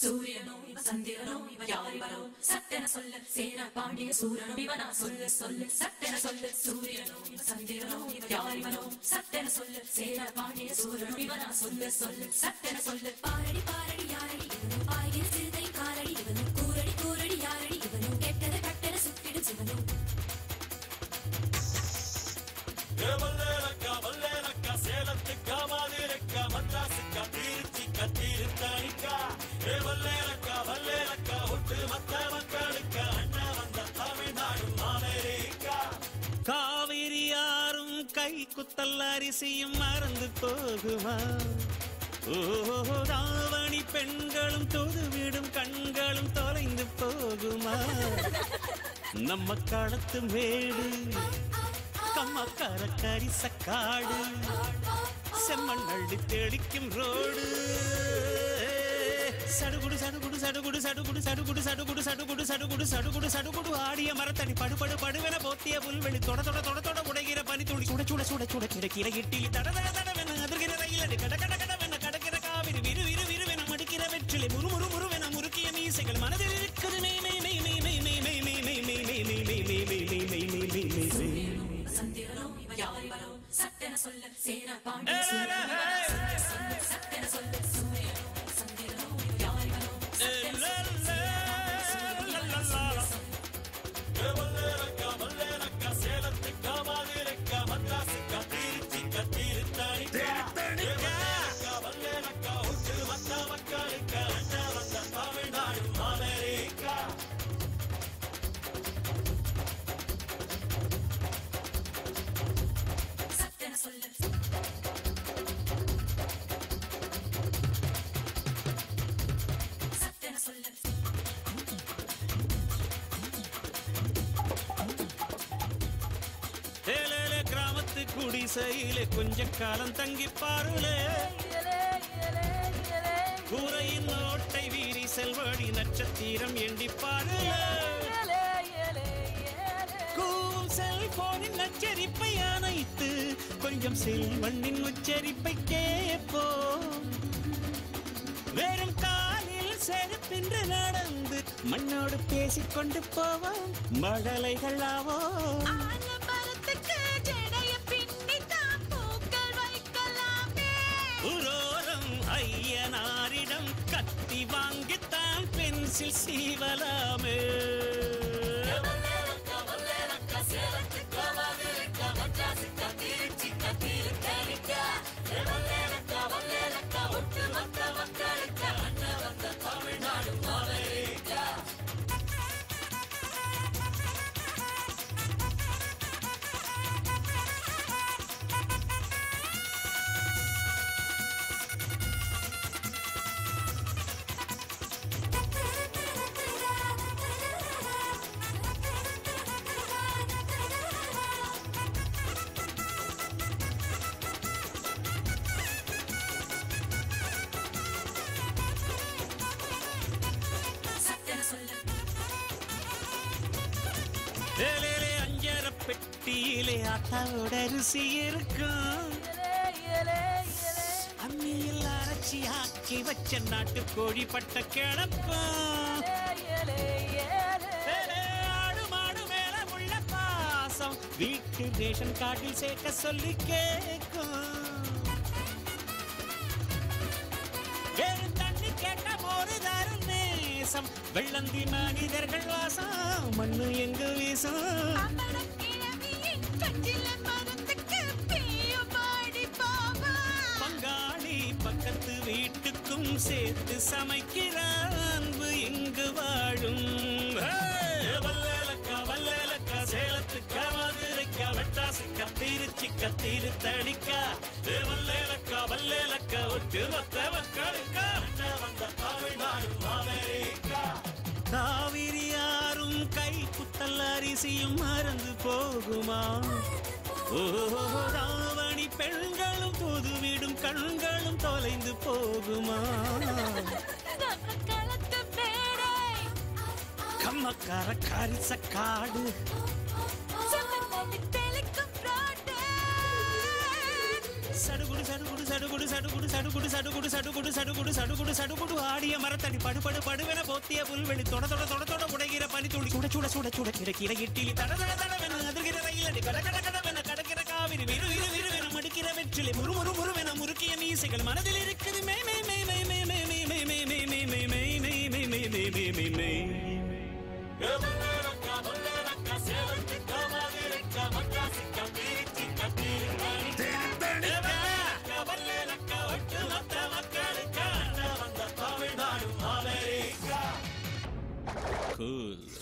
சூரியனோ இவ சந்திரனோ இவ யாரிவரோ சட்டென சொல்ல சேர பாண்டிய சூரனோ இவனா சொல்ல சொல்ல சட்டென சொல்ல சூரியனோ இவ சந்திரனோ இவ யாரிவரோ சட்டென சொல்ல சேர பாண்டிய சூரனோ இவனா சொல்ல சொல்ல சட்டென சொல்ல பாரடி பாரடி யாரடி இவனோ பாய்கிற சிறுதை காரடி இவனோ கூரடி கூரடி யாரடி இவனோ கெட்டதை கட்டென சுட்டிடும் சிவனோ வல்லேலக்கா சேலத்துக்கா மாதிரக்கா மദ്രാസുக்கா திருச்சிக்கா திருத்தணிக்கா வல்லேலக்கா ஒட்டு மத்த மக்களுக்கா அண்ணா வந்த தமிழ்நாடு அமெரிக்கா காவிரி யாரும் கை குத்தல் அரிசியும் மறந்து போகுமா ராவணி பெண்களும் தொழுவிடும் கண்களும் தொலைந்து போகுமா நம்ம களத்து மேடு கம்மக்கார கரிசக்காடு செம்மண் அள்ளி தெளிக்கும் ரோடு சடுகுடு சடுகுடு சடுகுடு சடுகுடு சடுகுடு சடுகுடு சடுகுடு சடுகுடு சடுகுடு சடுகுடு ஆடிய மரத்தடி படுபடு படுவென போத்திய புல்வெளி தொட தொட தொட தொட உடைகிற பனி துளி சுட சுட சுட சுட கிடைக்கிற இட்டிலி தட தட தடவென அதிர்கிற ரயிலடி கட கட கடவென கடக்கிற காவிரி விரு விரு விருவென மடிக்கிற வெற்றிலை முறு முறு முறுவென முறுக்கிய மீசைகள் மனதில் இருக்குது மெய் மெய் மெய் மெய் மெய் மெய் மெய் மெய் மெய் மெய் மெய் மெய் மெய் மெய் மெய் மெய் மெய் மெய் மெய் சந்திரனோ இவ யாரிவரோ சட்டென சொல்ல சேர பாண்டிய சூரனோ சட்டென சொல்ல சூரியனோ சந்திரனோ இவ யாரிவரோ வல்லேலக்கா சேலத்துக்கா மாதிரக்கா மദ്രാസുக்கா திருச்சிக்கா திருத்தணிக்கா வல்லேலக்கா ஒட்டு மத்த மக்களுக்கா அண்ணா வந்த தமிழ்நாடு அமெரிக்கா சட்டென சொல்ல சட்டென சொல்ல கிராமத்து குடிசையிலே கொஞ்ச காலம் தங்கி பாருளே கூரையின் ஓட்டை வீரி செல்வடி நட்சத்திரம் எண்டி பாருளே கூவும் செல்போனின் நச்சரிப்பை அணைத்து கொஞ்சம் செல்வண்ணின் உச்சரிப்பை கேட்போம் வெறும் காலில் செருப்பின்று நடந்து மண்ணோடு பேசிக்கொண்டு போவோம் மழலைகள் ஆவோம் ஐயனாரிடம் கத்தி வாங்கித்தான் பென்சில் சீவலாமே வல்லேலக்கா சேலத்துக்கா மாதிரக்கா மദ്രാസുக்கா திருச்சிக்கா திருத்தணிக்கா வல்லேலக்கா ஒட்டு மத்த மக்களுக்கா அண்ணா வந்த தமிழ்நாடு அமெரிக்கா அஞ்சர பெட்டியிலே ஆட்டாவோட அரிசி இருக்கும் அம்மியில் அரைச்சி ஆக்கி வச்ச நாட்டு கோழி பட்ட கிளப்பம் ஆடு மாடு மேல உள்ள பாசம் வீட்டு ரேஷன் கார்டில் சேர்க்க சொல்லி கேட்கும் தண்ணி கேட்ட போது தரும் நேசம் வெள்ளந்தி மனிதர்கள் வாசம் மண்ணு எங்க வீசம் பங்காளி பக்கத்து வீட்டுக்கும் சேர்த்து சமைக்கிற அன்பு இங்கு வாழும் வல்லேலக்கா சேலத்துக்கா மாதிரக்கா மദ്രാസുக்கா திருச்சிக்கா திருத்தணிக்கா வல்லேலக்கா ஒட்டு மத்த மக்களுக்கா அண்ணா வந்த தமிழ்நாடு அமெரிக்கா காவிரி யாரும் கை குத்தல் அரிசியும் மறந்து போகுமா ராவணி பெண்களும் பொதுவிடும் கண்களும் தொலைந்து போகுமா கம்மக்கார கரிசக்காடு சடுகுடு சடுகுடு சடுகுடு சடுகுடு சடுகுடு சடுகுடு சடுகுடு சடுகுடு சடுகுடு சடுகுடு ஆடிய மரத்தடி படுபடு படுவென போத்திய புல்வெளி தொட தொட தொட தொட உடைகிற பனி துளி சுட சுட சுட சுட கிடக்கிற இட்டிலி தட தட தடவென அதிர்கிற ரயிலடி கட கட கடவென கடக்கிற காவிரி விரு விரு விருவென மடிக்கிற வெற்றிலை முறு முறு முறுவென முறுக்கிய மீசைகள் மனதில் இருக்குது மே மே மே மே மே மே மே மே மே மே மே மே மே மே மே மே மே மே மே Cool.